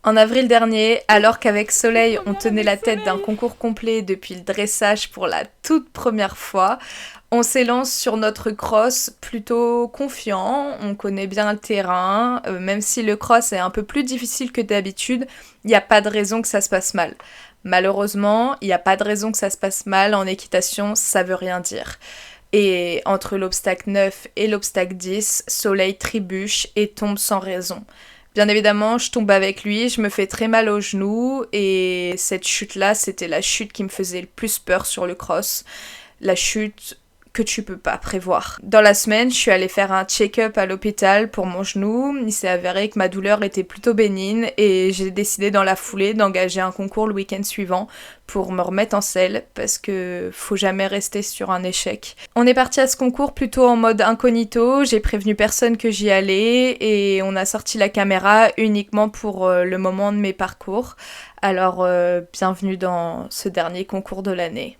En avril dernier, alors qu'avec Soleil, on tenait la tête d'un concours complet depuis le dressage pour la toute première fois, on s'élance sur notre cross plutôt confiant, on connaît bien le terrain, même si le cross est un peu plus difficile que d'habitude, il n'y a pas de raison que ça se passe mal. Malheureusement, il n'y a pas de raison que ça se passe mal en équitation, ça veut rien dire. Et entre l'obstacle 9 et l'obstacle 10, Soleil trébuche et tombe sans raison. Bien évidemment, je tombe avec lui, je me fais très mal au genou et cette chute-là, c'était la chute qui me faisait le plus peur sur le cross. La chute que tu peux pas prévoir. Dans la semaine, je suis allée faire un check-up à l'hôpital pour mon genou. Il s'est avéré que ma douleur était plutôt bénigne et j'ai décidé dans la foulée d'engager un concours le week-end suivant pour me remettre en selle parce que faut jamais rester sur un échec. On est parti à ce concours plutôt en mode incognito, j'ai prévenu personne que j'y allais et on a sorti la caméra uniquement pour le moment de mes parcours. Alors bienvenue dans ce dernier concours de l'année.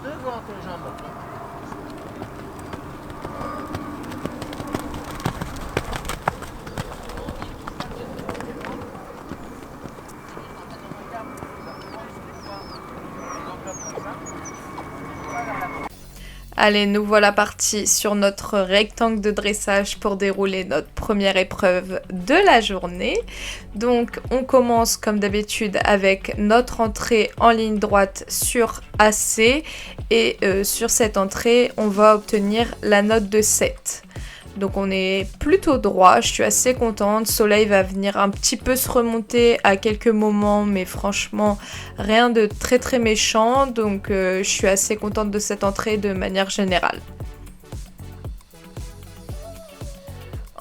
Devant ton jambon. Allez, nous voilà partis sur notre rectangle de dressage pour dérouler notre première épreuve de la journée. Donc, on commence comme d'habitude avec notre entrée en ligne droite sur AC et sur cette entrée, on va obtenir la note de 7. Donc on est plutôt droit, je suis assez contente. Soleil va venir un petit peu se remonter à quelques moments, mais franchement rien de très très méchant. Donc je suis assez contente de cette entrée de manière générale.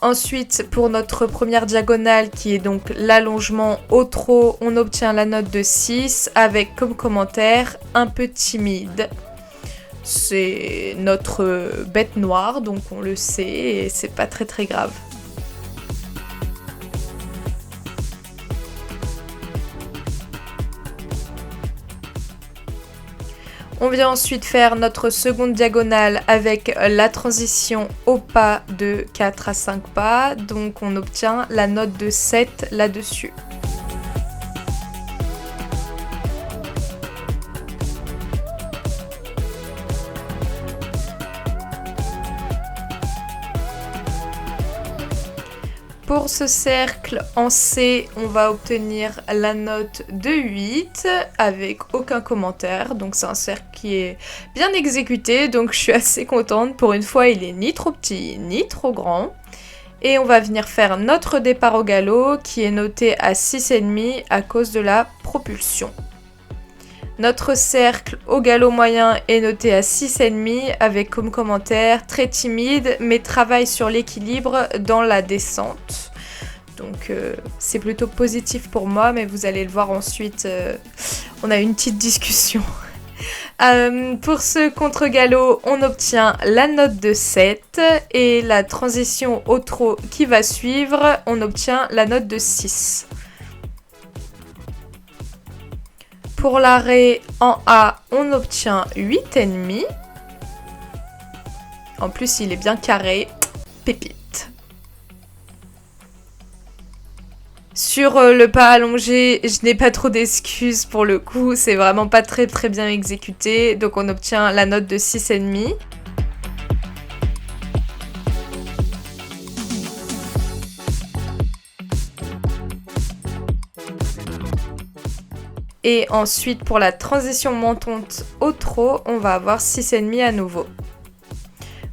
Ensuite, pour notre première diagonale qui est donc l'allongement au trot, on obtient la note de 6 avec comme commentaire un peu timide. C'est notre bête noire, donc on le sait et c'est pas très très grave. On vient ensuite faire notre seconde diagonale avec la transition au pas de 4 à 5 pas, donc on obtient la note de 7 là-dessus. Pour ce cercle en C, on va obtenir la note de 8 avec aucun commentaire. Donc c'est un cercle qui est bien exécuté, donc je suis assez contente. Pour une fois, il est ni trop petit ni trop grand. Et on va venir faire notre départ au galop qui est noté à 6,5 à cause de la propulsion. Notre cercle au galop moyen est noté à 6,5 avec comme commentaire très timide mais travaille sur l'équilibre dans la descente. Donc c'est plutôt positif pour moi, mais vous allez le voir ensuite, on a une petite discussion. Pour ce contre-galop, on obtient la note de 7 et la transition au trot qui va suivre, on obtient la note de 6. Pour l'arrêt en A, on obtient 8,5. En plus, il est bien carré. Pépite. Sur le pas allongé, je n'ai pas trop d'excuses pour le coup. C'est vraiment pas très très bien exécuté. Donc on obtient la note de 6,5. Et ensuite, pour la transition montante au trot, on va avoir 6,5 à nouveau.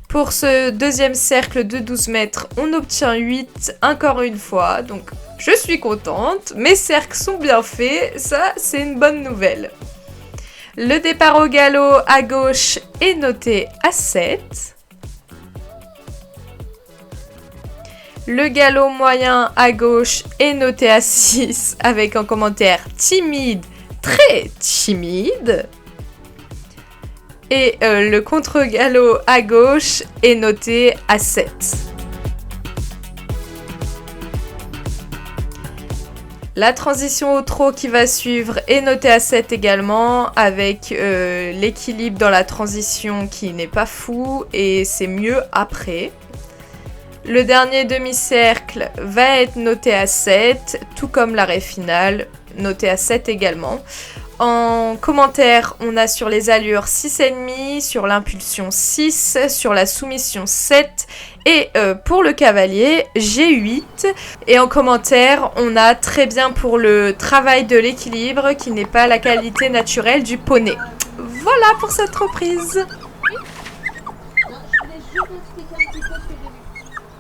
Pour ce deuxième cercle de 12 mètres, on obtient 8 encore une fois. Donc, je suis contente. Mes cercles sont bien faits. Ça, c'est une bonne nouvelle. Le départ au galop à gauche est noté à 7. Le galop moyen à gauche est noté à 6 avec un commentaire timide. Très timide. Et le contre-galop à gauche est noté à 7. La transition au trot qui va suivre est notée à 7 également, avec l'équilibre dans la transition qui n'est pas fou et c'est mieux après. Le dernier demi-cercle va être noté à 7, tout comme l'arrêt final, noté à 7 également. En commentaire, on a sur les allures 6,5, sur l'impulsion 6, sur la soumission 7 et pour le cavalier, j'ai 8. Et en commentaire, on a très bien pour le travail de l'équilibre qui n'est pas la qualité naturelle du poney. Voilà pour cette reprise.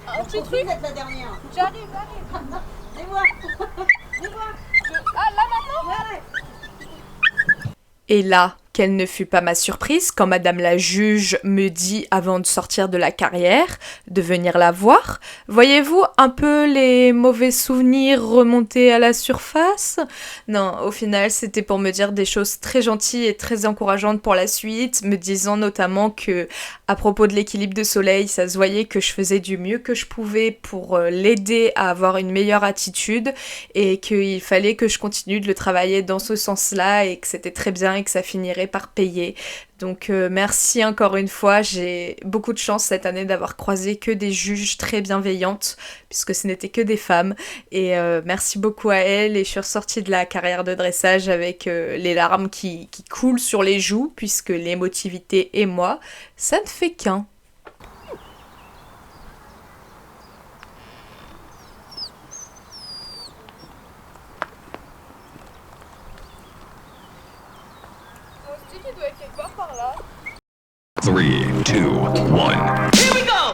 Un petit truc la dernière. J'arrive. Viens-moi. Ah, là maintenant? Ouais. Et là, quelle ne fut pas ma surprise quand madame la juge me dit avant de sortir de la carrière de venir la voir. Voyez-vous un peu les mauvais souvenirs remonter à la surface? Non, au final, c'était pour me dire des choses très gentilles et très encourageantes pour la suite, me disant notamment que, à propos de l'équilibre de Soleil, ça se voyait que je faisais du mieux que je pouvais pour l'aider à avoir une meilleure attitude et qu'il fallait que je continue de le travailler dans ce sens-là et que c'était très bien et que ça finirait par payer. Donc merci encore une fois, j'ai beaucoup de chance cette année d'avoir croisé que des juges très bienveillantes puisque ce n'étaient que des femmes et merci beaucoup à elles et je suis ressortie de la carrière de dressage avec les larmes qui coulent sur les joues puisque l'émotivité et moi, ça ne fait qu'un. Il doit être quelque part par là. 3, 2, 1. Here we go!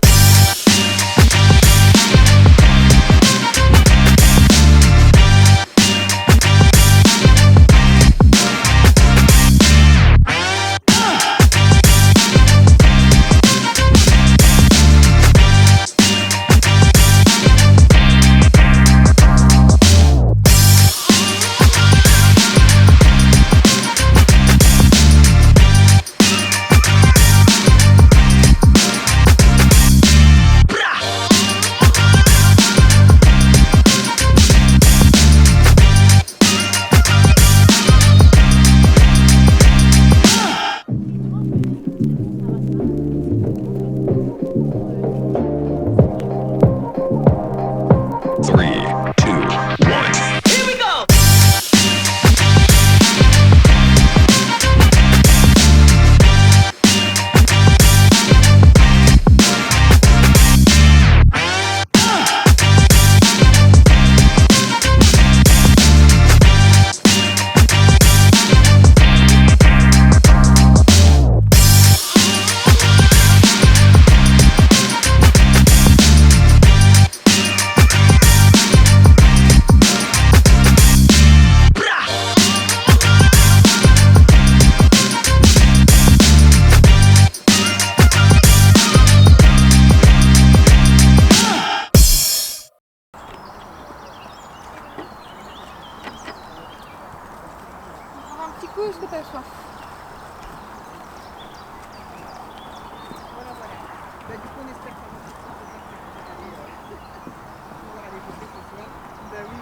Est-ce que t'as soif? Voilà. Bah, du coup, on espère qu'on va aller voter ce soir. Bah oui.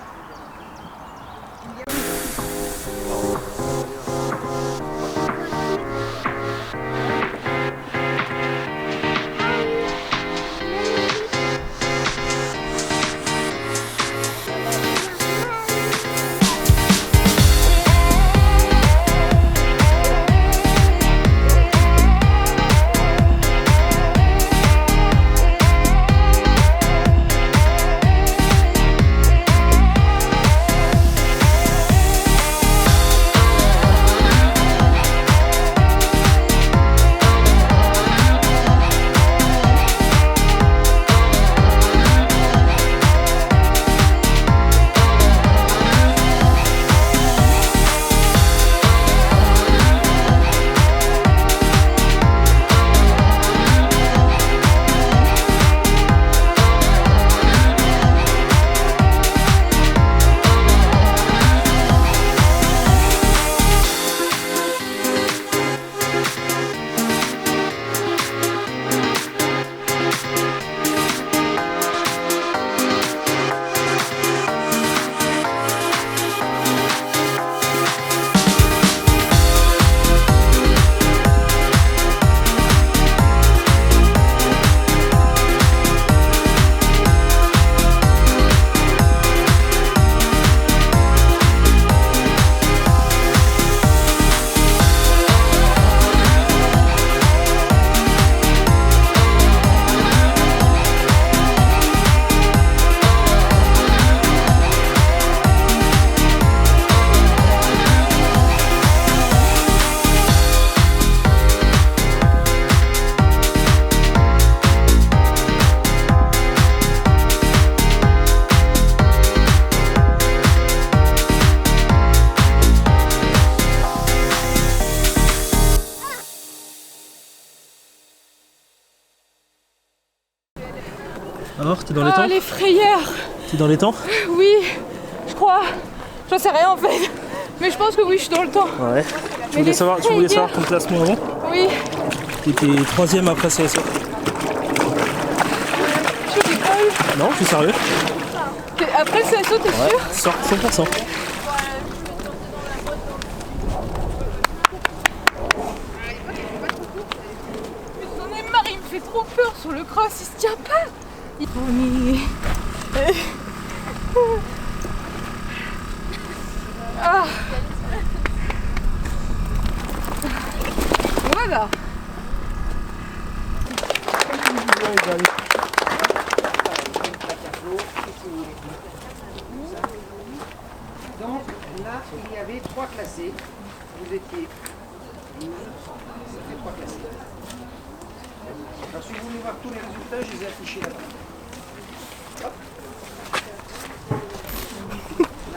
Alors, t'es dans les temps? les frayeurs. T'es dans les temps? Oui, je crois. J'en sais rien en fait. Mais je pense que oui, je suis dans le temps. Ouais. Tu voulais savoir ton classement avant? Oui. T'étais 3ème après CSO. Tu rigoles. Non, je suis sérieux. Après le CSO, t'es sûr? 100%. J'en ai marre, il me fait trop peur sur le cross, il se tient pas. Ah. Voilà. Donc là, il y avait 3 classés. Vous étiez 12, ça fait 3 classés. Alors si vous voulez voir tous les résultats, je les ai affichés là-bas.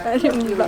Allez, on y va.